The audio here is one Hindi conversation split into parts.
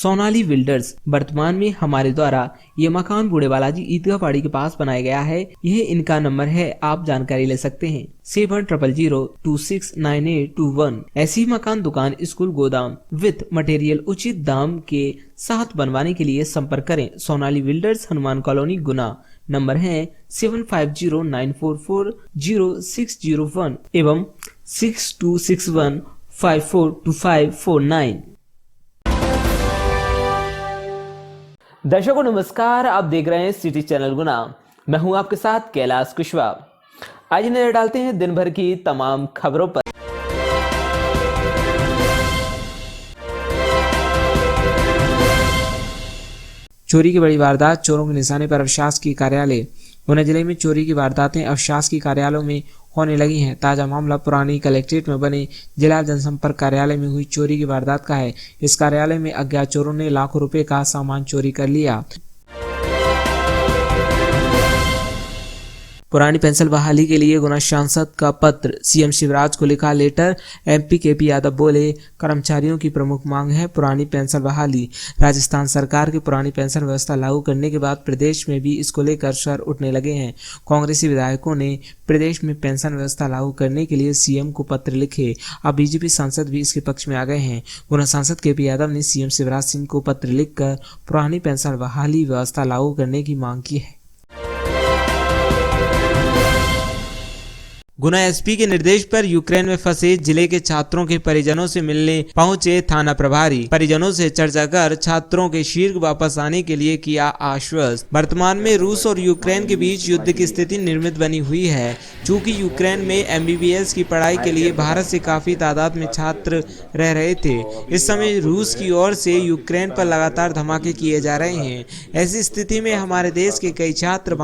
सोनाली बिल्डर्स वर्तमान में हमारे द्वारा ये मकान बूढ़े बालाजी ईदगाह पहाड़ी के पास बनाया गया है। यह इनका नंबर है, आप जानकारी ले सकते हैं 7000269821। ऐसी मकान, दुकान, स्कूल, गोदाम विद मटेरियल उचित दाम के साथ बनवाने के लिए संपर्क करें। सोनाली बिल्डर्स, हनुमान कॉलोनी, गुना। नंबर है 7509440601 एवं 6261542549। दर्शकों नमस्कार, आप देख रहे हैं सिटी चैनल गुना। मैं हूं आपके साथ कैलाश कुशवाहा। आज नजर डालते हैं दिन भर की तमाम खबरों पर। चोरी की बड़ी वारदात, चोरों के निशाने पर अशासकीय कार्यालय। गुना जिले में चोरी की वारदातें अशासकीय कार्यालयों में होने लगी हैं। ताजा मामला पुरानी कलेक्ट्रेट में बने जिला जनसंपर्क कार्यालय में हुई चोरी की वारदात का है। इस कार्यालय में अज्ञात चोरों ने लाखों रुपए का सामान चोरी कर लिया। पुरानी पेंशन बहाली के लिए गुना सांसद का पत्र, सीएम शिवराज को लिखा लेटर। एमपी केपी यादव बोले, कर्मचारियों की प्रमुख मांग है पुरानी पेंशन बहाली। राजस्थान सरकार की पुरानी पेंशन व्यवस्था लागू करने के बाद प्रदेश में भी इसको लेकर स्वर उठने लगे हैं। कांग्रेसी विधायकों ने प्रदेश में पेंशन व्यवस्था लागू करने के लिए सीएम को पत्र लिखे। अब बीजेपी सांसद भी इसके पक्ष में आ गए हैं। गुना सांसद केपी यादव ने सीएम शिवराज सिंह को पत्र लिखकर पुरानी पेंशन बहाली व्यवस्था लागू करने की मांग की है। गुना एसपी के निर्देश पर यूक्रेन में फंसे जिले के छात्रों के परिजनों से मिलने पहुंचे थाना प्रभारी। परिजनों से चर्चा कर छात्रों के शीघ्र वापस आने के लिए किया आश्वस्त। वर्तमान में रूस और यूक्रेन के बीच युद्ध की स्थिति निर्मित बनी हुई है। चूंकि यूक्रेन में एमबीबीएस की पढ़ाई के लिए भारत से काफी तादाद में छात्र रह रहे थे, इस समय रूस की ओर से यूक्रेन पर लगातार धमाके किए जा रहे हैं। ऐसी स्थिति में हमारे देश के कई छात्र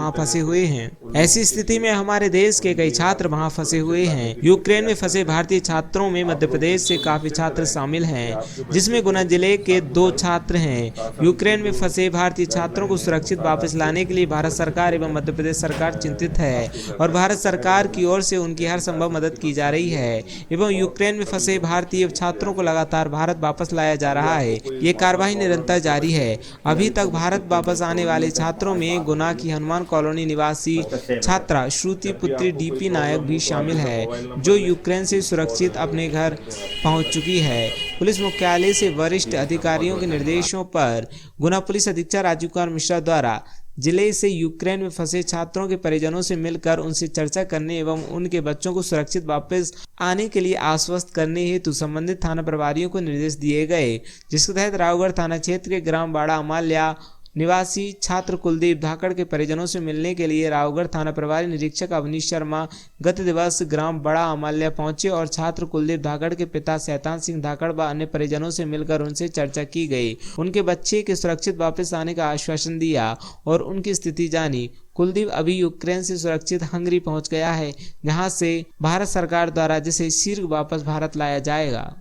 वहां फंसे हुए हैं। यूक्रेन में फंसे भारतीय छात्रों में मध्य प्रदेश से काफी छात्र शामिल हैं, जिसमें गुना जिले के 2 छात्र हैं। यूक्रेन में फंसे भारतीय छात्रों को सुरक्षित वापस लाने के लिए भारत सरकार एवं मध्य प्रदेश सरकार चिंतित है और भारत सरकार की ओर से उनकी हर संभव मदद की जा रही है एवं यूक्रेन में फंसे भारतीय छात्रों को लगातार भारत वापस लाया जा रहा है। ये कार्यवाही निरंतर जारी है। अभी तक भारत वापस आने वाले छात्रों में गुना की हनुमान कॉलोनी निवासी छात्रा श्रुति पुत्री डीपी नायक भी शामिल है, जो यूक्रेन से सुरक्षित अपने घर पहुंच चुकी है। पुलिस मुख्यालय से वरिष्ठ अधिकारियों के निर्देशों पर गुना पुलिस अधीक्षक राजीव कुमार मिश्रा द्वारा जिले से यूक्रेन में फंसे छात्रों के परिजनों से मिलकर उनसे चर्चा करने एवं उनके बच्चों को सुरक्षित वापस आने के लिए आश्वस्त करने हेतु संबंधित थाना प्रभारियों को निर्देश दिए गए, जिसके तहत रावगढ़ थाना क्षेत्र के ग्राम बाड़ा अमाल्या निवासी छात्र कुलदीप धाकड़ के परिजनों से मिलने के लिए रावगढ़ थाना प्रभारी निरीक्षक अवनीश शर्मा गत दिवस ग्राम बड़ा अमाल्या पहुंचे और छात्र कुलदीप धाकड़ के पिता शैतान सिंह धाकड़ व अन्य परिजनों से मिलकर उनसे चर्चा की गई। उनके बच्चे के सुरक्षित वापस आने का आश्वासन दिया और उनकी स्थिति जानी। कुलदीप अभी यूक्रेन से सुरक्षित हंगरी पहुंच गया है, जहां से भारत सरकार द्वारा जिसे शीघ्र वापस भारत लाया जाएगा।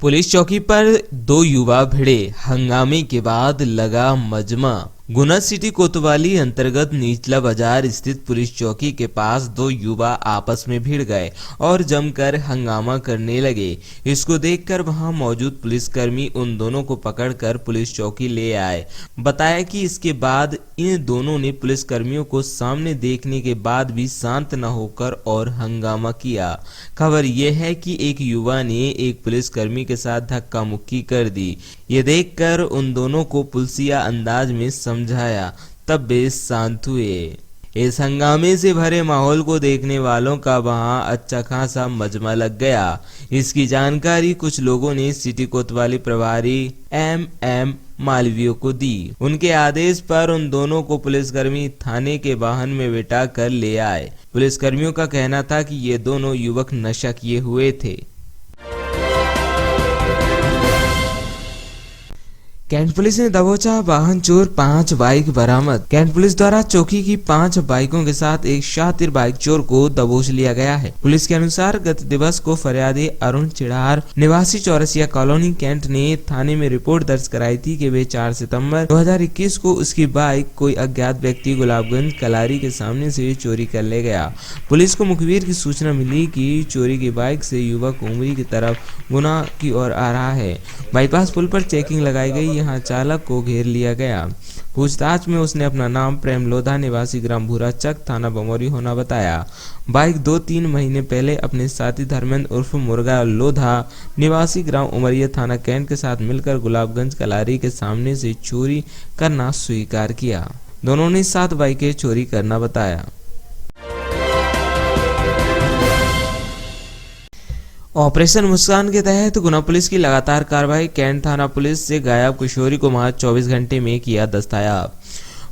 पुलिस चौकी पर 2 युवा भिड़े, हंगामे के बाद लगा मजमा। गुना सिटी कोतवाली अंतर्गत निचला बाजार स्थित पुलिस चौकी के पास 2 युवा आपस में भिड़ गए और जमकर हंगामा करने लगे। इसको देखकर वहां मौजूद पुलिसकर्मी उन दोनों को पकड़कर पुलिस चौकी ले आए। बताया कि इसके बाद इन दोनों ने पुलिसकर्मियों को सामने देखने के बाद भी शांत न होकर और हंगामा किया। खबर यह है कि एक युवा ने एक पुलिसकर्मी के साथ धक्का मुक्की कर दी। ये देखकर उन दोनों को पुलिसिया अंदाज में समझाया, तब वे शांत हुए। इस हंगामे से भरे माहौल को देखने वालों का वहां अच्छा खासा मजमा लग गया। इसकी जानकारी कुछ लोगों ने सिटी कोतवाली प्रभारी एम मालवीय को दी। उनके आदेश पर उन दोनों को पुलिसकर्मी थाने के वाहन में बिठा कर ले आए। पुलिसकर्मियों का कहना था कि ये दोनों युवक नशा किए हुए थे। कैंट पुलिस ने दबोचा वाहन चोर, 5 बाइक बरामद। कैंट पुलिस द्वारा चौकी की 5 बाइकों के साथ एक शातिर बाइक चोर को दबोच लिया गया है। पुलिस के अनुसार गत दिवस को फरियादी अरुण चिड़ार निवासी चौरसिया कॉलोनी कैंट ने थाने में रिपोर्ट दर्ज कराई थी कि वे 4 सितंबर 2021 को उसकी बाइक कोई अज्ञात व्यक्ति गुलाबगंज कलारी के सामने से चोरी कर ले गया। पुलिस को मुखबिर की सूचना मिली कि चोरी की बाइक से युवक उमरी की तरफ गुना की ओर आ रहा है। बाईपास पुल पर चेकिंग लगाई गई, यहाँ चालक को घेर लिया गया। पूछताछ में उसने अपना नाम प्रेम लोधा निवासी ग्राम भूराचक थाना बमौरी होना बताया। बाइक 2-3 महीने पहले अपने साथी धर्मेंद्र उर्फ मुर्गा लोधा निवासी ग्राम उमरिया थाना कैंट के साथ मिलकर गुलाबगंज कलारी के सामने से चोरी करना स्वीकार किया। दोनों ने 7 बाइकें चोरी करना बताया। ऑपरेशन मुस्कान के तहत गुना पुलिस की लगातार कार्रवाई। कैंट थाना पुलिस से गायब किशोरी को महज 24 घंटे में किया दस्तयाब।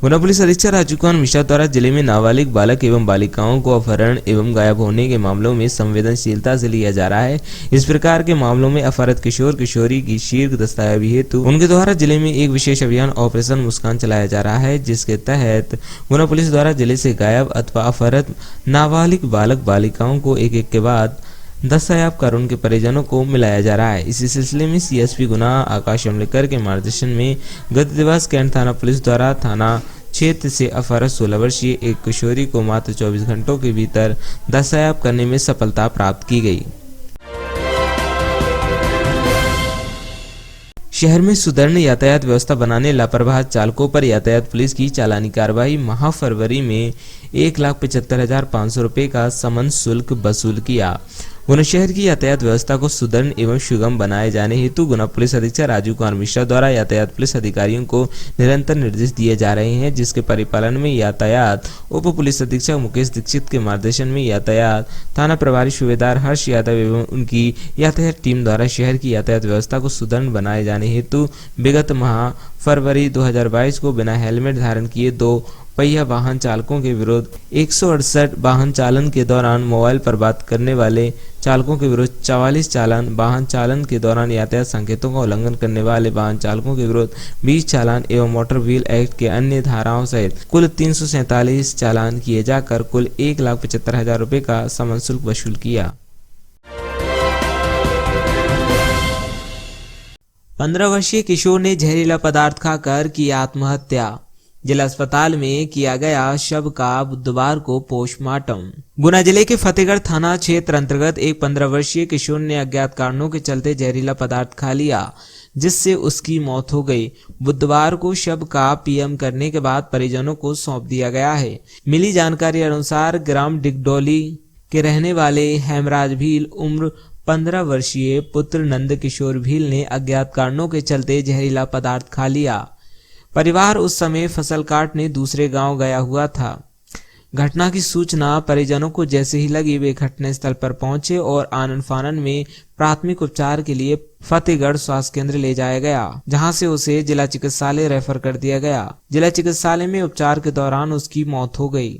गुना पुलिस अधीक्षक राजू कुमार मिश्रा द्वारा जिले में नाबालिग बालक एवं बालिकाओं को अपहरण एवं गायब होने के मामलों में संवेदनशीलता से लिया जा रहा है। इस प्रकार के मामलों में अपहृत किशोर किशोरी की शीघ्र दस्तयाबी हेतु उनके द्वारा जिले में एक विशेष अभियान ऑपरेशन मुस्कान चलाया जा रहा है, जिसके तहत गुना पुलिस द्वारा जिले से गायब अथवा अपहृत नाबालिग बालक बालिकाओं को एक के बाद दस्तयाब कर उनके परिजनों को मिलाया जा रहा है। इसी सिलसिले में सीएसपी गुना आकाश अमलेकर के मार्गदर्शन में गत दिवस कैंट थाना पुलिस द्वारा थाना क्षेत्र से अपहृत 16 वर्षीय एक किशोरी को मात्र 24 घंटों के भीतर दस्तयाब करने में सफलता प्राप्त की गई। शहर में सुदृढ़ यातायात व्यवस्था बनाने लापरवाह चालकों पर यातायात पुलिस की चालानी कार्रवाई। माह फरवरी में 1,75,500 रुपये का समन शुल्क वसूल किया। गुना शहर की यातायात व्यवस्था को सुदृढ़ एवं सुगम बनाए जाने हेतु गुना पुलिस अधीक्षक राजू कुमार मिश्रा द्वारा यातायात पुलिस अधिकारियों को निरंतर निर्देश दिए जा रहे हैं, जिसके परिपालन में यातायात उप पुलिस अधीक्षक मुकेश दीक्षित के मार्गदर्शन में यातायात थाना प्रभारी सूबेदार हर्ष यादव एवं उनकी यातायात टीम द्वारा शहर की यातायात व्यवस्था को सुदृढ़ बनाए जाने हेतु विगत माह फरवरी 2022 को बिना हेलमेट धारण किए 2 पहिया वाहन चालकों के विरुद्ध 168 वाहन चालन के दौरान मोबाइल पर बात करने वाले चालकों के विरुद्ध 44 चालान, वाहन चालन के दौरान यातायात संकेतों का उल्लंघन करने वाले वाहन चालकों के विरुद्ध 20 चालान एवं मोटर व्हील एक्ट के अन्य धाराओं सहित कुल 347 चालान किए जाकर कुल 1,75,000 रुपये का समन शुल्क वसूल किया। 15 वर्षीय किशोर ने जहरीला पदार्थ खाकर की आत्महत्या। जिला अस्पताल में किया गया शव का बुधवार को पोस्टमार्टम। गुना जिले के फतेहगढ़ थाना क्षेत्र अंतर्गत एक 15 वर्षीय किशोर ने अज्ञात कारणों के चलते जहरीला पदार्थ खा लिया, जिससे उसकी मौत हो गई। बुधवार को शव का पीएम करने के बाद परिजनों को सौंप दिया गया है। मिली जानकारी अनुसार ग्राम डिगडोली के रहने वाले हेमराज भील उम्र 15 वर्षीय पुत्र नंद किशोर भील ने अज्ञात कारणों के चलते जहरीला पदार्थ खा लिया। परिवार उस समय फसल काटने दूसरे गांव गया हुआ था। घटना की सूचना परिजनों को जैसे ही लगी, वे घटनास्थल पर पहुंचे और आनन फानन में प्राथमिक उपचार के लिए फतेहगढ़ स्वास्थ्य केंद्र ले जाया गया, जहां से उसे जिला चिकित्सालय रेफर कर दिया गया। जिला चिकित्सालय में उपचार के दौरान उसकी मौत हो गई।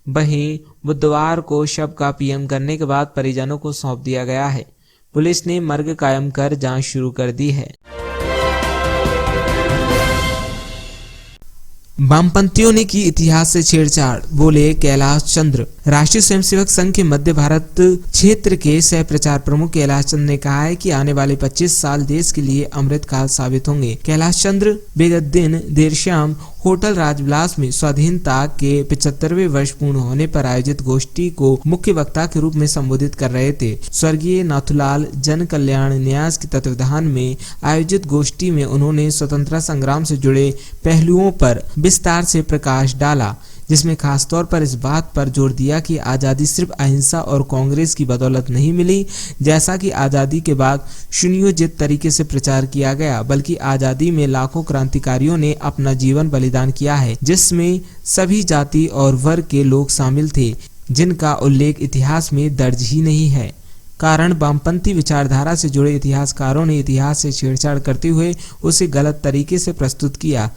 वहीं बुधवार को शव का पीएम करने के बाद परिजनों को सौंप दिया गया है। पुलिस ने मर्ग कायम कर जांच शुरू कर दी है। वामपंथियों ने की इतिहास से छेड़छाड़, बोले कैलाश चंद्र। राष्ट्रीय स्वयंसेवक संघ के मध्य भारत क्षेत्र के सह प्रचार प्रमुख कैलाश चंद्र ने कहा है कि आने वाले 25 साल देश के लिए अमृत काल साबित होंगे। कैलाश चंद्र बेगत दिन देर शाम होटल राजविलास में स्वाधीनता के 75वें वर्ष पूर्ण होने पर आयोजित गोष्ठी को मुख्य वक्ता के रूप में संबोधित कर रहे थे। स्वर्गीय नाथूलाल जन कल्याण न्यास के तत्वावधान में आयोजित गोष्ठी में उन्होंने स्वतंत्रता संग्राम से जुड़े पहलुओं पर विस्तार से प्रकाश डाला, जिसमें खासतौर पर इस बात पर जोर दिया कि आज़ादी सिर्फ अहिंसा और कांग्रेस की बदौलत नहीं मिली, जैसा कि आज़ादी के बाद सुनियोजित तरीके से प्रचार किया गया, बल्कि आज़ादी में लाखों क्रांतिकारियों ने अपना जीवन बलिदान किया है, जिसमें सभी जाति और वर्ग के लोग शामिल थे, जिनका उल्लेख इतिहास में दर्ज ही नहीं है। कारण वामपंथी विचारधारा से जुड़े इतिहासकारों ने इतिहास से छेड़छाड़ करते हुए उसे गलत तरीके से प्रस्तुत किया।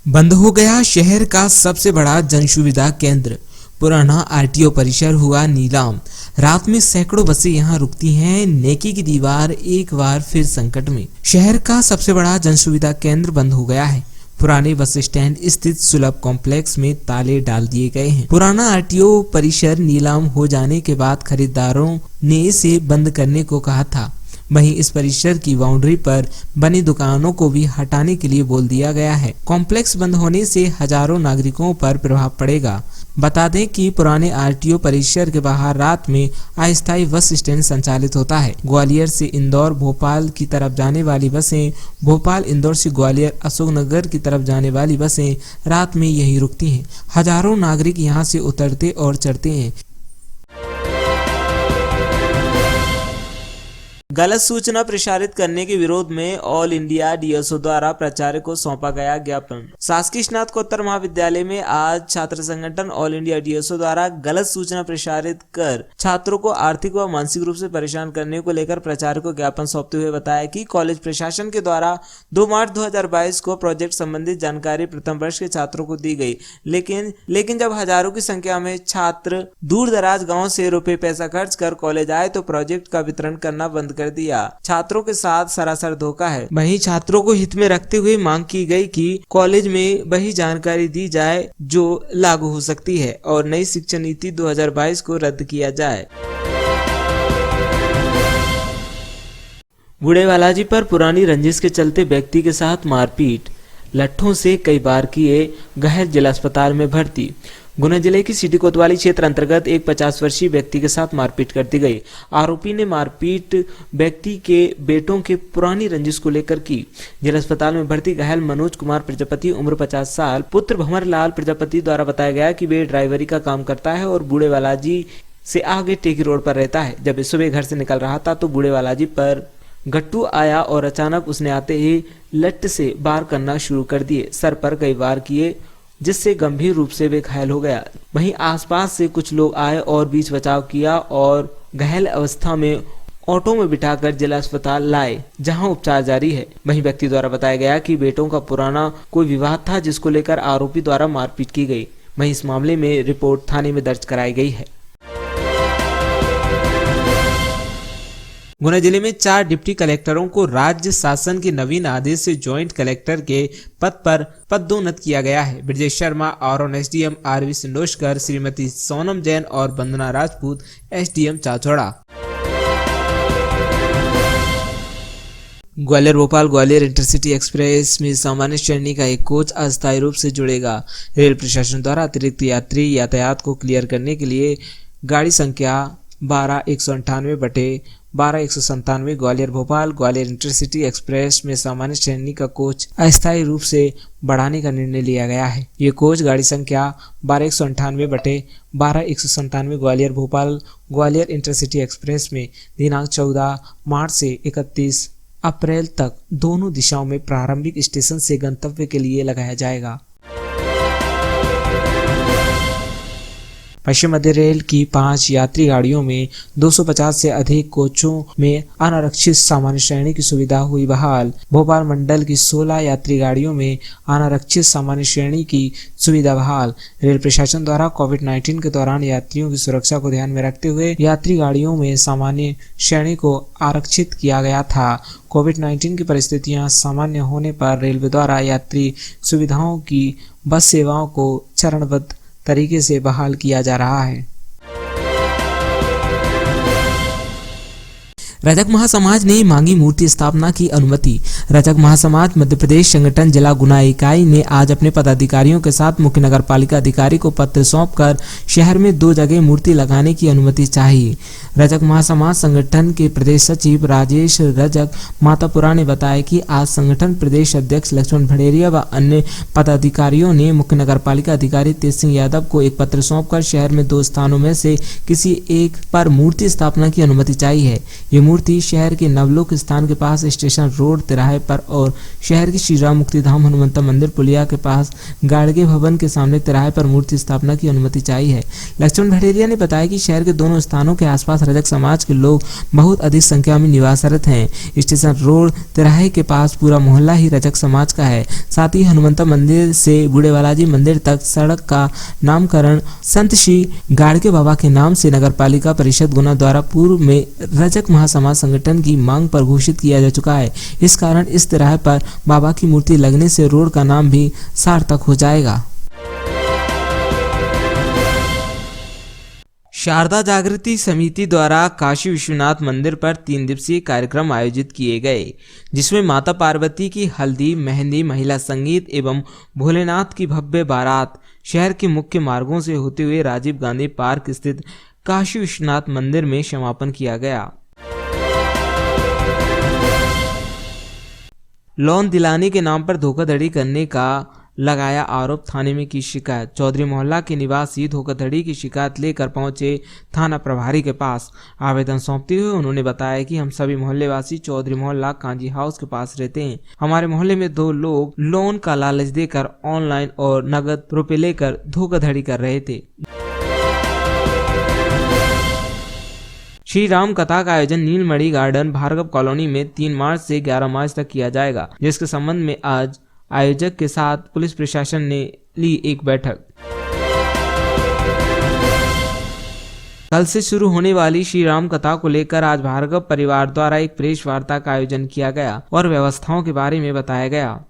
बंद हो गया शहर का सबसे बड़ा जन सुविधा केंद्र, पुराना आरटीओ परिसर हुआ नीलाम। रात में सैकड़ों बसें यहाँ रुकती हैं। नेकी की दीवार एक बार फिर संकट में। शहर का सबसे बड़ा जनसुविधा केंद्र बंद हो गया है। पुराने बस स्टैंड स्थित सुलभ कॉम्प्लेक्स में ताले डाल दिए गए हैं। पुराना आरटीओ परिसर नीलाम हो जाने के बाद खरीदारों ने इसे बंद करने को कहा था। वहीं इस परिसर की बाउंड्री पर बनी दुकानों को भी हटाने के लिए बोल दिया गया है। कॉम्प्लेक्स बंद होने से हजारों नागरिकों पर प्रभाव पड़ेगा। बता दें कि पुराने आरटीओ परिसर के बाहर रात में अस्थायी बस स्टैंड संचालित होता है। ग्वालियर से इंदौर भोपाल की तरफ जाने वाली बसें, भोपाल इंदौर से ग्वालियर अशोकनगर की तरफ जाने वाली बसें रात में यहीं रुकती हैं। हजारों नागरिक यहां से उतरते और चढ़ते हैं। गलत सूचना प्रसारित करने के विरोध में ऑल इंडिया डीएसओ द्वारा प्राचार्य को सौंपा गया ज्ञापन। शासकीय स्नातकोत्तर महाविद्यालय में आज छात्र संगठन ऑल इंडिया डीएसओ द्वारा गलत सूचना प्रसारित कर छात्रों को आर्थिक व मानसिक रूप से परेशान करने को लेकर प्राचार्य को ज्ञापन सौंपते हुए बताया कि कॉलेज प्रशासन के द्वारा 2 मार्च 2022 को प्रोजेक्ट संबंधित जानकारी प्रथम वर्ष के छात्रों को दी गई, लेकिन जब हजारों की संख्या में छात्र दूर दराज गाँव से रुपए पैसा खर्च कर कॉलेज आए तो प्रोजेक्ट का वितरण करना बंद कर दिया। छात्रों के साथ सरासर धोखा है। वहीं छात्रों को हित में रखते हुए मांग की गई कि कॉलेज में वही जानकारी दी जाए जो लागू हो सकती है और नई शिक्षा नीति 2022 को रद्द किया जाए। बूढ़े बालाजी पर पुरानी रंजिश के चलते व्यक्ति के साथ मारपीट, लट्ठों से कई बार किए घायल, जिला अस्पताल में भर्ती। गुना जिले की सिटी कोतवाली क्षेत्र अंतर्गत एक 50 वर्षीय व्यक्ति के साथ मारपीट कर दी गई। आरोपी ने मारपीट व्यक्ति के बेटों के पुरानी रंजिश को लेकर की। जिला अस्पताल में भर्ती घायल मनोज कुमार प्रजापति उम्र 50 साल पुत्र भंवर लाल प्रजापति द्वारा बताया गया कि वे ड्राइवरी का काम करता है और बूढ़े बालाजी से आगे टेकी रोड पर रहता है। जब सुबह घर से निकल रहा था तो बूढ़े बालाजी पर गट्टू आया और अचानक उसने आते ही लठ से वार करना शुरू कर दिए। सर पर कई वार किए जिससे गंभीर रूप से वे घायल हो गया। वहीं आसपास से कुछ लोग आए और बीच बचाव किया और घायल अवस्था में ऑटो में बिठाकर जिला अस्पताल लाए, जहां उपचार जारी है। वहीं व्यक्ति द्वारा बताया गया कि बेटों का पुराना कोई विवाद था जिसको लेकर आरोपी द्वारा मारपीट की गई। वहीं इस मामले में रिपोर्ट थाने में दर्ज कराई गई है। गुना जिले में 4 डिप्टी कलेक्टरों को राज्य शासन के नवीन आदेश से ज्वाइंट कलेक्टर के पद पर पदोन्नत किया गया है। ब्रजेश शर्मा और एसडीएम आरवी सिंडोशकर, श्रीमती सोनम जैन और Vandana Rajput SDM Chachaura. Gwalior Bhopal Gwalior intercity express में सामान्य श्रेणी का एक कोच अस्थायी रूप से जुड़ेगा। रेल प्रशासन द्वारा अतिरिक्त यात्री यातायात को क्लियर करने के लिए गाड़ी संख्या 12-198/12-197 ग्वालियर भोपाल ग्वालियर इंटरसिटी एक्सप्रेस में सामान्य श्रेणी का कोच अस्थायी रूप से बढ़ाने का निर्णय लिया गया है। ये कोच गाड़ी संख्या 12-198/12-197 ग्वालियर भोपाल ग्वालियर इंटरसिटी एक्सप्रेस में दिनांक 14 मार्च से 31 अप्रैल तक दोनों दिशाओं में प्रारंभिक स्टेशन से गंतव्य के लिए लगाया जाएगा। पश्चिम मध्य रेल की 5 यात्री गाड़ियों में 250 से अधिक कोचों में अनारक्षित सामान्य श्रेणी की सुविधा हुई बहाल। भोपाल मंडल की 16 यात्री गाड़ियों में अनारक्षित सामान्य श्रेणी की सुविधा बहाल। रेल प्रशासन द्वारा कोविड-19 के दौरान यात्रियों की सुरक्षा को ध्यान में रखते हुए यात्री गाड़ियों में सामान्य श्रेणी को आरक्षित किया गया था। कोविड-19 की परिस्थितियां सामान्य होने पर रेलवे द्वारा यात्री सुविधाओं की बस सेवाओं को चरणबद्ध तरीके से बहाल किया जा रहा है। रजक महासमाज ने मांगी मूर्ति स्थापना की अनुमति। रजक महासमाज मध्य प्रदेश संगठन जिला गुना इकाई ने आज अपने पदाधिकारियों के साथ मुख्य नगर पालिका अधिकारी को पत्र सौंपकर शहर में 2 जगह मूर्ति लगाने की अनुमति चाही। रजक महासमाज संगठन के प्रदेश सचिव राजेश रजक मातापुरा ने बताया कि आज संगठन प्रदेश अध्यक्ष लक्ष्मण भड़ेरिया व अन्य पदाधिकारियों ने मुख्य नगर पालिका अधिकारी तेज सिंह यादव को एक पत्र सौंपकर शहर में 2 स्थानों में से किसी एक पर मूर्ति स्थापना की अनुमति चाहिए। ये मूर्ति शहर के नवलोक स्थान के पास स्टेशन रोड तिराहे पर और शहर की श्री राम मुक्तिधाम हनुमंता मंदिर पुलिया के पास गाड़गे भवन के सामने तिराहे पर मूर्ति स्थापना की अनुमति चाहिए है। लक्ष्मण भड़ेरिया ने बताया कि शहर के दोनों स्थानों के आसपास रजक समाज के लोग बहुत अधिक संख्या में निवासरत हैं। स्टेशन रोड तिराहे के पास पूरा मोहल्ला ही रजक समाज का है। साथ ही हनुमंता मंदिर से बूढ़े बालाजी मंदिर तक सड़क का नामकरण संत श्री गाड़गे बाबा के नाम से नगरपालिका परिषद गुना द्वारा पूर्व में रजक महासमाज संगठन की मांग पर घोषित किया जा चुका है। इस कारण इस तिराहे पर बाबा की मूर्ति लगने से रोड का नाम भी सार्थक हो जाएगा। शारदा जागृति समिति द्वारा काशी विश्वनाथ मंदिर पर 3 दिवसीय कार्यक्रम आयोजित किए गए, जिसमें माता पार्वती की हल्दी मेहंदी, महिला संगीत एवं भोलेनाथ की भव्य बारात शहर के मुख्य मार्गों से होते हुए राजीव गांधी पार्क स्थित काशी विश्वनाथ मंदिर में समापन किया गया। लोन दिलाने के नाम पर धोखाधड़ी करने का लगाया आरोप, थाने में की शिकायत। चौधरी मोहल्ला के निवासी धोखाधड़ी की शिकायत लेकर पहुंचे थाना प्रभारी के पास। आवेदन सौंपते हुए उन्होंने बताया कि हम सभी मोहल्ले वासी चौधरी मोहल्ला कांजी हाउस के पास रहते हैं। हमारे मोहल्ले में 2 लोग लोन का लालच देकर ऑनलाइन और नगद रुपए लेकर धोखाधड़ी कर रहे थे। श्री राम कथा का आयोजन नीलमणि गार्डन भार्गव कॉलोनी में 3 मार्च से 11 मार्च तक किया जाएगा, जिसके संबंध में आज आयोजक के साथ पुलिस प्रशासन ने ली एक बैठक। कल से शुरू होने वाली श्री राम कथा को लेकर आज भार्गव परिवार द्वारा एक प्रेस वार्ता का आयोजन किया गया और व्यवस्थाओं के बारे में बताया गया।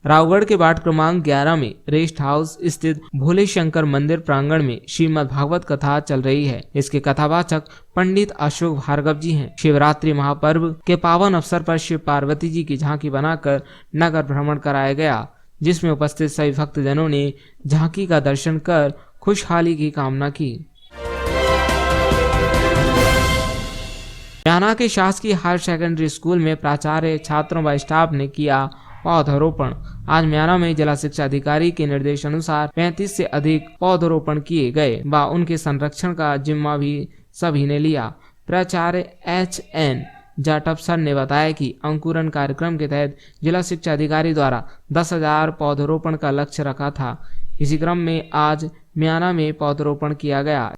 रावगढ़ के वार्ड क्रमांक 11 में रेस्ट हाउस स्थित भोले शंकर मंदिर प्रांगण में श्रीमद् भागवत कथा चल रही है। इसके कथावाचक पंडित अशोक भार्गव जी हैं। शिवरात्रि महापर्व के पावन अवसर पर शिव पार्वती जी की झांकी बनाकर नगर भ्रमण कराया गया, जिसमें उपस्थित सभी भक्तजनों ने झांकी का दर्शन कर खुशहाली की कामना की। म्याना के शासकीय हायर सेकेंडरी स्कूल में प्राचार्य, छात्रों व स्टाफ ने किया पौधरोपण। आज म्याना में जिला शिक्षा अधिकारी के निर्देशानुसार 35 से अधिक पौधरोपण किए गए व उनके संरक्षण का जिम्मा भी सभी ने लिया। प्राचार्य HN जाटव सर ने बताया कि अंकुरण कार्यक्रम के तहत जिला शिक्षा अधिकारी द्वारा 10,000 पौधरोपण का लक्ष्य रखा था। इसी क्रम में आज म्याना में पौधरोपण किया गया।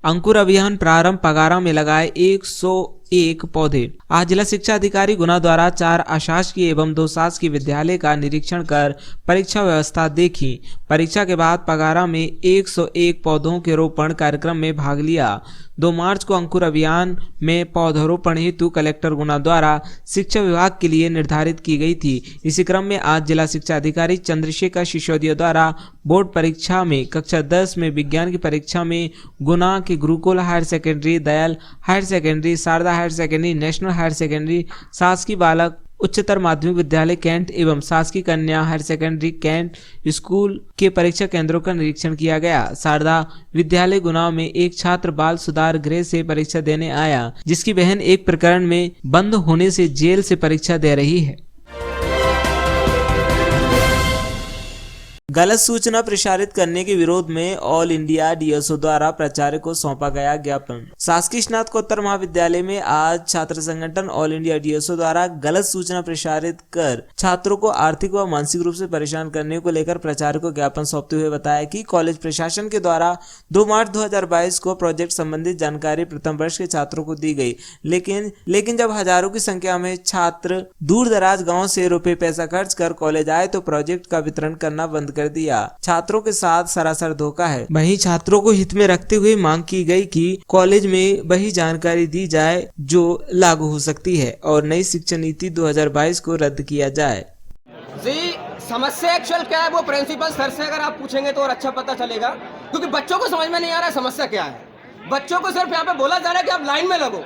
अंकुर अभियान प्रारंभ, पगारा में लगाए 101 पौधे। आज जिला शिक्षा अधिकारी गुना द्वारा 4 अशासकीय एवं 2 शासकीय विद्यालय का निरीक्षण कर परीक्षा व्यवस्था देखी। परीक्षा के बाद पगारा में 101 पौधों के रोपण कार्यक्रम में भाग लिया। 2 मार्च को अंकुर अभियान में पौधरोपण हेतु कलेक्टर गुना द्वारा शिक्षा विभाग के लिए निर्धारित की गई थी। इसी क्रम में आज जिला शिक्षा अधिकारी चंद्रशेखर सिसोदिया द्वारा बोर्ड परीक्षा में कक्षा 10 में विज्ञान की परीक्षा में गुना के Gurukul higher secondary, Dayal higher secondary, Sharda higher secondary, national higher secondary, शासकीय बालक उच्चतर माध्यमिक विद्यालय कैंट एवं शासकीय कन्या हायर सेकेंडरी कैंट स्कूल के परीक्षा केंद्रों का निरीक्षण किया गया। शारदा विद्यालय गुना में एक छात्र बाल सुधार गृह से परीक्षा देने आया, जिसकी बहन एक प्रकरण में बंद होने से जेल से परीक्षा दे रही है। गलत सूचना प्रसारित करने के विरोध में ऑल इंडिया डीएसओ द्वारा प्राचार्य को सौंपा गया ज्ञापन। शासकीय स्नातकोत्तर महाविद्यालय में आज छात्र संगठन ऑल इंडिया डीएसओ द्वारा गलत सूचना प्रसारित कर छात्रों को आर्थिक व मानसिक रूप से परेशान करने को लेकर प्राचार्य को ज्ञापन सौंपते हुए बताया कि कॉलेज प्रशासन के द्वारा 2 मार्च 2022 को प्रोजेक्ट संबंधित जानकारी प्रथम वर्ष के छात्रों को दी गई, लेकिन जब हजारों की संख्या में छात्र दूर दराज गाँव से रुपए पैसा खर्च कर कॉलेज आए तो प्रोजेक्ट का वितरण करना बंद कर दिया। छात्रों के साथ सरासर धोखा है। वहीं छात्रों को हित में रखते हुए मांग की गई कि कॉलेज में वही जानकारी दी जाए जो लागू हो सकती है और नई शिक्षा नीति 2022 को रद्द किया जाए। जी, समस्या एक्चुअल क्या है वो प्रिंसिपल सर से अगर आप पूछेंगे तो और अच्छा पता चलेगा, क्योंकि बच्चों को समझ में नहीं आ रहा है समस्या क्या है। बच्चों को सिर्फ यहाँ पे बोला जा रहा है कि आप लाइन में लगो,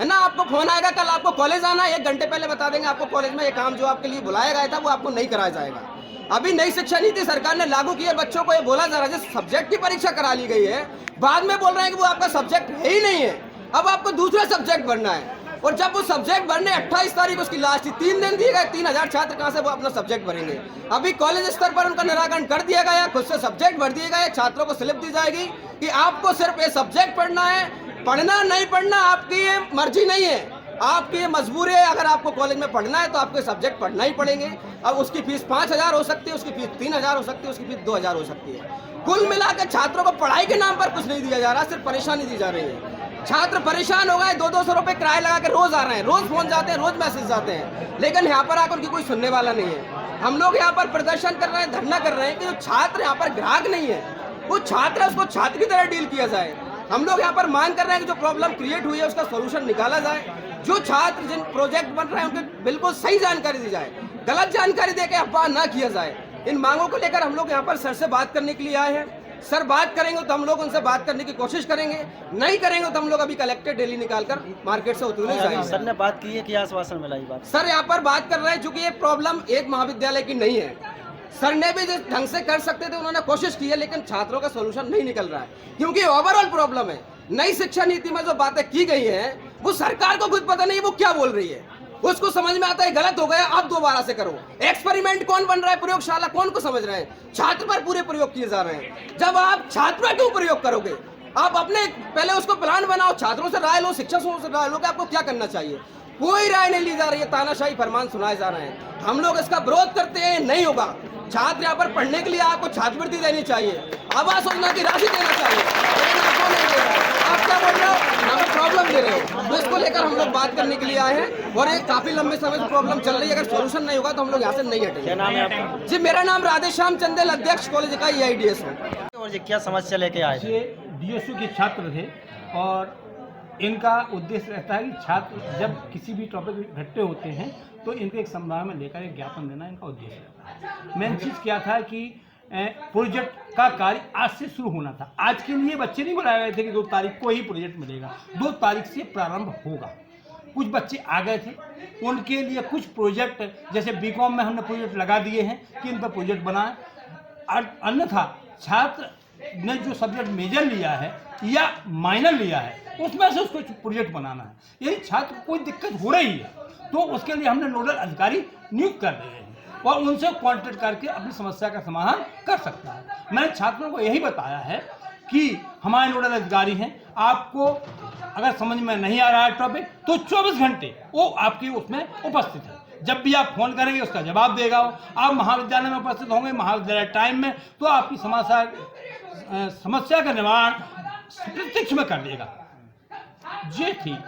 है ना, आपको फोन आएगा, कल आपको कॉलेज आना है, 1 घंटे पहले बता देंगे आपको कॉलेज में ये काम जो आपके लिए बुलाया गया था वो आपको नहीं कराया जाएगा। अभी नई शिक्षा नीति सरकार ने लागू की है, बच्चों को ये बोला जा रहा है जिस सब्जेक्ट की परीक्षा करा ली गई है, बाद में बोल रहे हैं कि वो आपका सब्जेक्ट है ही नहीं है, अब आपको दूसरा सब्जेक्ट बनना है। और जब वो सब्जेक्ट भरने 28 तारीख उसकी लास्ट थी, 3 दिन दिए गए, 3000 छात्र कहाँ से वो अपना सब्जेक्ट भरेंगे। अभी कॉलेज स्तर पर उनका निराकरण कर दिया गया, खुद से सब्जेक्ट भर दिए गए, छात्रों को स्लिप दी जाएगी कि आपको सिर्फ ये सब्जेक्ट पढ़ना है, पढ़ना नहीं पढ़ना आपकी ये मर्जी नहीं है, आपकी ये मजबूरी है। अगर आपको कॉलेज में पढ़ना है तो आपको सब्जेक्ट पढ़ना ही पड़ेंगे। अब उसकी फीस 5000 हो सकती है, उसकी फीस 3000 हो सकती है, उसकी फीस 2000 हो सकती है। कुल मिलाकर छात्रों को पढ़ाई के नाम पर कुछ नहीं दिया जा रहा, सिर्फ परेशानी दी जा रही है। छात्र परेशान हो गए, 200-200 रुपए किराया लगा के रोज आ रहे हैं, रोज फोन जाते हैं, रोज मैसेज जाते हैं, लेकिन यहाँ पर आकर उनकी कोई सुनने वाला नहीं है। हम लोग यहाँ पर प्रदर्शन कर रहे हैं, धरना कर रहे हैं कि जो छात्र यहाँ पर ग्राहक नहीं है, वो छात्र है, उसको छात्र की तरह डील किया जाए। हम लोग यहाँ पर मांग कर रहे हैं कि जो प्रॉब्लम क्रिएट हुई है उसका सोल्यूशन निकाला जाए। जो छात्र जिन प्रोजेक्ट बन रहे हैं उनकी बिल्कुल सही जानकारी दी जाए, गलत जानकारी देकर अफवाह ना किया जाए। इन मांगों को लेकर हम लोग यहाँ पर सर से बात करने के लिए आए हैं। सर बात करेंगे तो हम लोग उनसे बात करने की कोशिश करेंगे, नहीं करेंगे तो हम लोग अभी कलेक्टर डेली निकालकर मार्केट से उतरने जाएंगे। सर ने बात की है कि आश्वासन मिला ये बात? सर यहाँ पर बात कर रहे हैं चूंकि ये प्रॉब्लम एक महाविद्यालय की नहीं है, सर ने भी जिस ढंग से कर सकते थे उन्होंने कोशिश की है, लेकिन छात्रों का सोल्यूशन नहीं निकल रहा है, क्योंकि ओवरऑल प्रॉब्लम है। नई शिक्षा नीति में जो बातें की गई हैं वो सरकार को खुद पता नहीं वो क्या बोल रही है, उसको समझ में आता है गलत हो गया, आप दोबारा से करो। एक्सपेरिमेंट कौन बन रहा है, प्रयोगशाला कौन को समझ रहे हैं, छात्र पर पूरे प्रयोग किए जा रहे हैं। जब आप छात्र पर क्यों प्रयोग करोगे, आप अपने पहले उसको प्लान बनाओ, छात्रों से राय लो, शिक्षकों से राय लो कि आपको क्या करना चाहिए। कोई राय नहीं ली जा रही है, तानाशाही फरमान सुनाए जा रहे हैं। हम लोग इसका विरोध करते हैं, नहीं होगा। छात्र यहाँ पर पढ़ने के लिए आपको छात्रवृत्ति देनी चाहिए, आवास योजना की राशि देना चाहिए, लेकिन आपको नहीं दे रहा है। आप क्या बोल रहे हो, हमें प्रॉब्लम दे रहे हो। तो इसको लेकर हम लोग बात करने के लिए आए हैं और ये काफी लंबे समय से प्रॉब्लम चल रही है। अगर सोल्यूशन नहीं होगा तो हम लोग यहाँ से नहीं हटेंगे। क्या नाम है आपका? जी मेरा नाम राधेश्याम चंदेल, अध्यक्ष कॉलेज का EIDS हूँ। और ये क्या समस्या लेके आए थे? ये DSU के छात्र थे और इनका उद्देश्य रहता है कि छात्र जब किसी भी टॉपिक इकट्ठे होते हैं तो इनको एक संभावना में लेकर एक ज्ञापन देना इनका उद्देश्य रहता है। मेन चीज़ क्या था कि प्रोजेक्ट का कार्य आज से शुरू होना था। आज के लिए बच्चे नहीं बुलाए गए थे कि 2 तारीख को ही प्रोजेक्ट मिलेगा, 2 तारीख से प्रारंभ होगा। कुछ बच्चे आ गए थे, उनके लिए कुछ प्रोजेक्ट जैसे BCom में हमने प्रोजेक्ट लगा दिए हैं कि इन पर प्रोजेक्ट बनाएं। अन्यथा छात्र ने जो सब्जेक्ट मेजर लिया है या माइनर लिया है उसमें से उसको प्रोजेक्ट बनाना है। यदि छात्र को कोई दिक्कत हो रही है तो उसके लिए हमने नोडल अधिकारी नियुक्त कर दिए हैं और उनसे कॉन्टेक्ट करके अपनी समस्या का समाधान कर सकता है। मैंने छात्रों को यही बताया है कि हमारे नोडल अधिकारी हैं, आपको अगर समझ में नहीं आ रहा है टॉपिक तो 24 घंटे वो आपके उसमें उपस्थित है। जब भी आप फोन करेंगे उसका जवाब देगा वो। आप महाविद्यालय में उपस्थित होंगे महाविद्यालय टाइम में तो आपकी समस्या का निवारण प्रत्यक्ष में कर देगा। जी ठीक।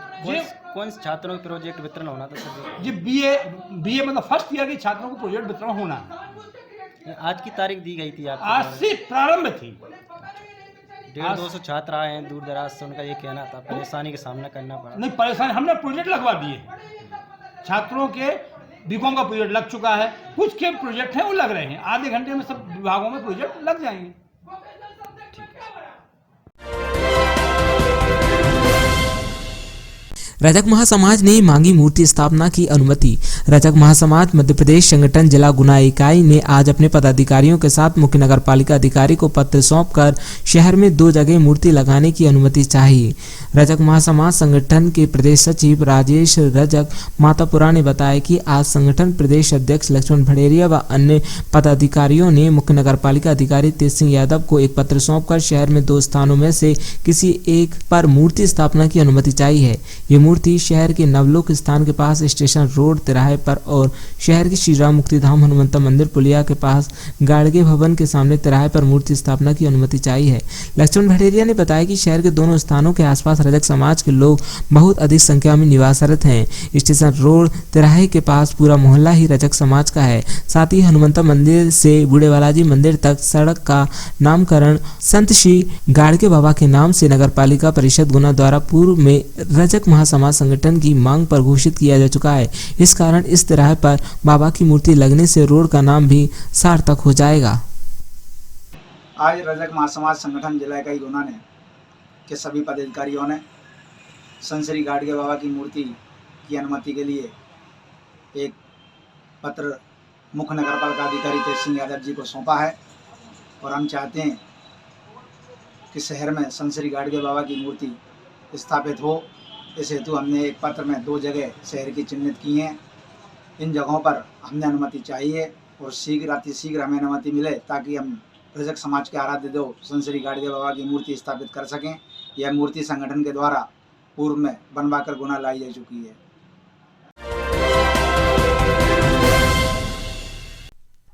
कौन से छात्रों के प्रोजेक्ट वितरण होना था सर? जी बीए मतलब फर्स्ट ईयर के छात्रों को प्रोजेक्ट वितरण होना है। आज की तारीख दी गई थी आपको? आज से प्रारंभ थी। 150-200 छात्र आए हैं दूर दराज से, उनका ये कहना था परेशानी का सामना करना पड़ा। नहीं परेशानी, हमने प्रोजेक्ट लगवा दिए। छात्रों के BCom का प्रोजेक्ट लग चुका है, कुछ के प्रोजेक्ट हैं वो लग रहे हैं। आधे घंटे में सब विभागों में प्रोजेक्ट लग जाएंगे। रजक महासमाज ने मांगी मूर्ति स्थापना की अनुमति। रजक महासमाज मध्य प्रदेश संगठन जिला गुना इकाई ने आज अपने पदाधिकारियों के साथ मुख्य नगर पालिका अधिकारी को पत्र सौंपकर शहर में 2 जगह मूर्ति लगाने की अनुमति चाही। रजक महासमाज संगठन के प्रदेश सचिव राजेश रजक मातापुरा ने बताया कि आज संगठन प्रदेश अध्यक्ष लक्ष्मण भड़ेरिया व अन्य पदाधिकारियों ने मुख्य नगर पालिका अधिकारी तेज सिंह यादव को एक पत्र सौंपकर शहर में 2 स्थानों में से किसी एक पर मूर्ति स्थापना की अनुमति चाहिए है। ये मूर्ति शहर के नवलोक स्थान के पास स्टेशन रोड तिराहे पर और शहर के श्री राम मुक्तिधाम हनुमंता मंदिर पुलिया के पास गाड़गे भवन के सामने तिराहे पर मूर्ति स्थापना की अनुमति चाहिए है। लक्ष्मण भड़ेरिया ने बताया कि शहर के दोनों स्थानों के आसपास रजक समाज के लोग बहुत अधिक संख्या में निवासरत हैं। स्टेशन रोड तिराहे के पास पूरा मोहल्ला ही रजक समाज का है। साथ ही हनुमंता मंदिर से बूढ़े बालाजी मंदिर तक सड़क का नामकरण संत श्री गाड़गे बाबा के नाम से नगर पालिका परिषद गुना द्वारा पूर्व में रजक महासमाज संगठन की मांग पर घोषित किया जा चुका है। इस कारण इस तिराहे पर बाबा की मूर्ति लगने से रोड का नाम भी सार्थक हो जाएगा। आज रजक महासमाज संगठन जिला इकाई गुना ने के सभी पदाधिकारियों ने संत श्री गाड़गे बाबा की मूर्ति की अनुमति के लिए एक पत्र मुख्य नगर पालिका अधिकारी तेज सिंह यादव जी को सौंपा है और हम चाहते हैं कि शहर में संत श्री गाड़गे बाबा की मूर्ति स्थापित हो इस हेतु हमने एक पत्र में 2 जगह शहर की चिन्हित की हैं। इन जगहों पर हमने अनुमति चाहिए और शीघ्र हमें अनुमति मिले ताकि हम रजक समाज के आराध्य देव संसरी गाड़गे बाबा की मूर्ति स्थापित कर सकें। यह मूर्ति संगठन के द्वारा पूर्व में बनवाकर गुना लाई जा चुकी है।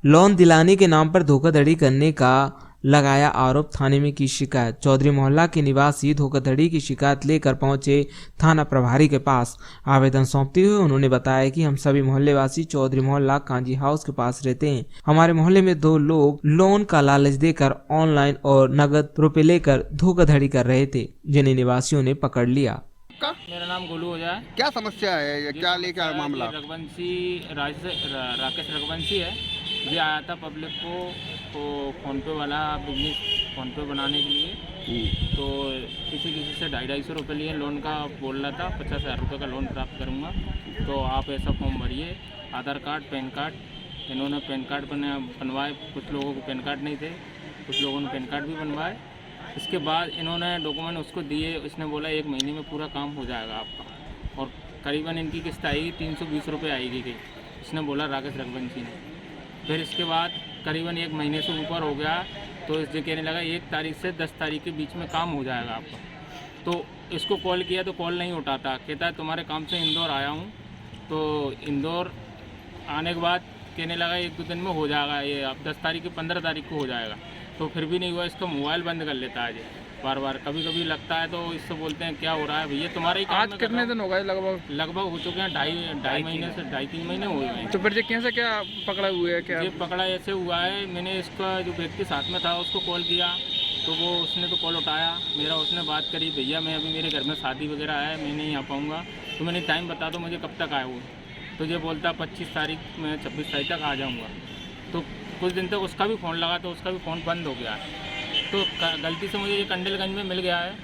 लोन दिलाने के नाम पर धोखाधड़ी करने का लगाया आरोप, थाने में की शिकायत। चौधरी मोहल्ला के निवासी धोखाधड़ी की शिकायत लेकर पहुंचे थाना प्रभारी के पास। आवेदन सौंपते हुए उन्होंने बताया कि हम सभी मोहल्लेवासी चौधरी मोहल्ला कांजी हाउस के पास रहते हैं। हमारे मोहल्ले में 2 लोग लोन का लालच देकर ऑनलाइन और नगद रुपए लेकर धोखाधड़ी कर रहे थे, जिन्हें निवासियों ने पकड़ लिया। मेरा नाम गोलू हो जाए। क्या समस्या है, ये क्या लेकर आया मामला? राकेश रघुवंशी है। ये आया था पब्लिक को तो फ़ोन पे वाला बिजनेस फ़ोन पे बनाने के लिए, तो किसी से 250 रुपये लिए लोन का बोल रहा था। 50,000 रुपये का लोन प्राप्त करूँगा, तो आप ऐसा फॉर्म भरिए, आधार कार्ड, पैन कार्ड। इन्होंने पैन कार्ड बनवाए, कुछ लोगों को पैन कार्ड नहीं थे, कुछ लोगों ने पैन कार्ड भी बनवाए। इसके बाद इन्होंने डॉक्यूमेंट उसको दिए, उसने बोला 1 महीने में पूरा काम हो जाएगा आपका, और करीबन इनकी किस्त आएगी 320 रुपये आएगी गई, इसने बोला राकेश रघुवंशी ने। फिर इसके बाद करीबन 1 महीने से ऊपर हो गया, तो इससे कहने लगा 1 तारीख से 10 तारीख के बीच में काम हो जाएगा आपका। तो इसको कॉल किया तो कॉल नहीं उठाता, कहता है तुम्हारे काम से इंदौर आया हूँ। तो इंदौर आने के बाद कहने लगा 1-2 दिन में हो जाएगा, ये अब 10 तारीख की 15 तारीख को हो जाएगा। तो फिर भी नहीं हुआ। इसका मोबाइल बंद कर लेता है बार बार, कभी कभी लगता है तो इससे बोलते हैं क्या हो रहा है भैया तुम्हारा ही काम। आज कितने दिन हो गए? लगभग हो चुके हैं 2.5 महीने से 2.5-3 महीने हुए हैं। तो फिर कैसे क्या पकड़ा हुआ है? क्या ये पकड़ा ऐसे हुआ है, मैंने इसका जो व्यक्ति साथ में था उसको कॉल किया, तो वो उसने तो कॉल उठाया मेरा, उसने बात करी भैया मैं अभी मेरे घर में शादी वगैरह है, मैं नहीं आ पाऊँगा, तो मैंने टाइम बता दो मुझे कब तक आए वो। तो ये बोलता 25 तारीख में 26 तारीख तक आ जाऊँगा। तो कुछ दिन तक उसका भी फ़ोन लगा तो उसका भी फ़ोन बंद हो गया। तो गलती से मुझे ये कंडलगंज में मिल गया है,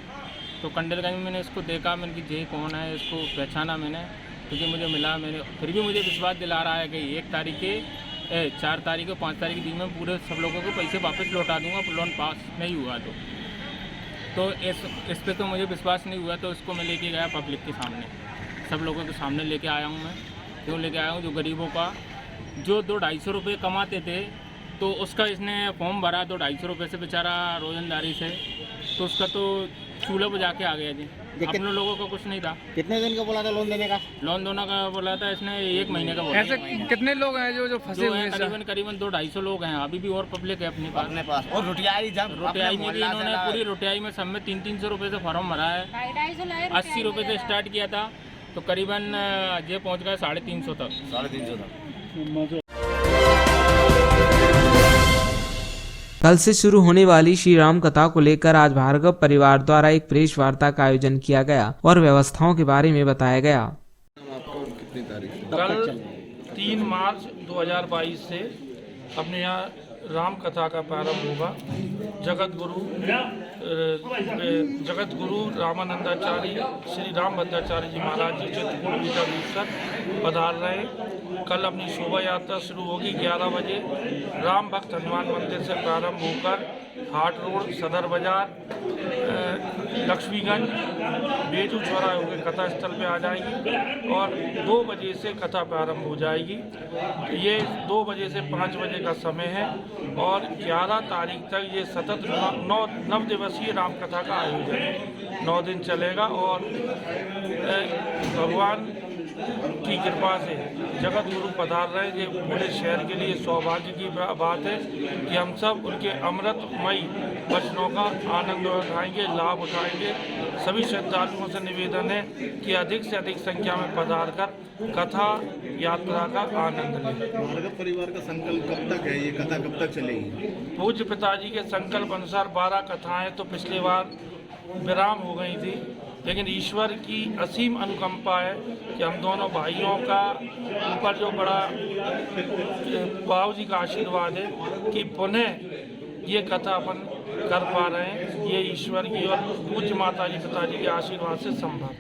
तो कंडलगंज में मैंने इसको देखा, मैंने कि ये कौन है, इसको पहचाना मैंने, क्योंकि मुझे मिला। मैंने फिर भी मुझे विश्वास दिला रहा है कि 1 तारीख के 4 तारीख और 5 तारीख के बीच में पूरे सब लोगों को पैसे वापस लौटा दूंगा, लोन पास नहीं हुआ तो इस पे तो मुझे विश्वास नहीं हुआ। तो इसको मैं लेके गया पब्लिक के सामने, सब लोगों के सामने लेके आया हूँ। मैं क्यों लेके आया हूँ? जो गरीबों का जो 200-250 रुपये कमाते थे, तो उसका इसने फॉर्म भरा 200-250 रुपये से बेचारा रोजंदारी से, तो उसका तो चूल्हा पर जाके आ गया जी। अपने लोगों का कुछ नहीं था। कितने दिन का बोला था लोन देने का? लोन दोनों का बोला था इसने 1 महीने का बोला। ऐसे कितने लोग हैं जो फंसे हुए हैं? करीबन 200-250 लोग हैं, अभी भी और पब्लिक है अपने पास। और रोटियाई में भी इन्होंने पूरी रोटियाई में सब में 300-300 रुपये से फॉर्म भरा है। 80 रुपये से स्टार्ट किया था, तो करीबन ये पहुँच गया 350 तक। 350 तक। कल से शुरू होने वाली श्री राम कथा को लेकर आज भार्गव परिवार द्वारा एक प्रेस वार्ता का आयोजन किया गया और व्यवस्थाओं के बारे में बताया गया। कल 3 मार्च 2022 से अपने यहाँ राम कथा का प्रारंभ होगा। जगत गुरु रामानंदाचार्य श्री राम भद्राचार्य जी महाराज जी चित्रकूट गीता दीक्षक पधार रहे। कल अपनी शोभा यात्रा शुरू होगी 11 बजे राम भक्त हनुमान मंदिर से प्रारंभ होकर हाट रोड, सदर बाजार, लक्ष्मीगंज, बेजू चौराहा होकर कथा स्थल पे आ जाएगी और 2 बजे से कथा प्रारंभ हो जाएगी। ये 2 बजे से 5 बजे का समय है और 11 तारीख तक ये सतत 9 दिवसीय राम कथा का आयोजन है। 9 दिन चलेगा और भगवान की कृपा से जगत गुरु पधार रहे। ये पूरे शहर के लिए सौभाग्य की बात है कि हम सब उनके अमृतमयी वचनों का आनंद उठाएंगे, लाभ उठाएंगे। सभी श्रद्धालुओं से निवेदन है कि अधिक से अधिक संख्या में पधार कर कथा यात्रा का आनंद लें। भार्गव परिवार का संकल्प कब तक है? ये कथा कब तक चलेगी? पूज्य पिताजी के संकल्प अनुसार 12 कथाएं तो पिछली बार विराम हो गई थी, लेकिन ईश्वर की असीम अनुकंपा है कि हम दोनों भाइयों का ऊपर जो बड़ा बाबू जी का आशीर्वाद है कि पुनः ये कथा अपन कर पा रहे हैं। ये ईश्वर की और पूज्य माता जी पिताजी के आशीर्वाद से संभव है।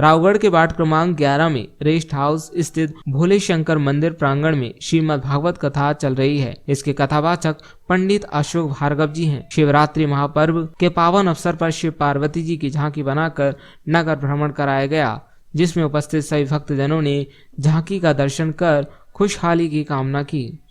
रावगढ़ के वार्ड क्रमांक 11 में रेस्ट हाउस स्थित भोले शंकर मंदिर प्रांगण में श्रीमद् भागवत कथा चल रही है। इसके कथावाचक पंडित अशोक भार्गव जी हैं। शिवरात्रि महापर्व के पावन अवसर पर शिव पार्वती जी की झांकी बनाकर नगर भ्रमण कराया गया, जिसमें उपस्थित सभी भक्तजनों ने झांकी का दर्शन कर खुशहाली की कामना की।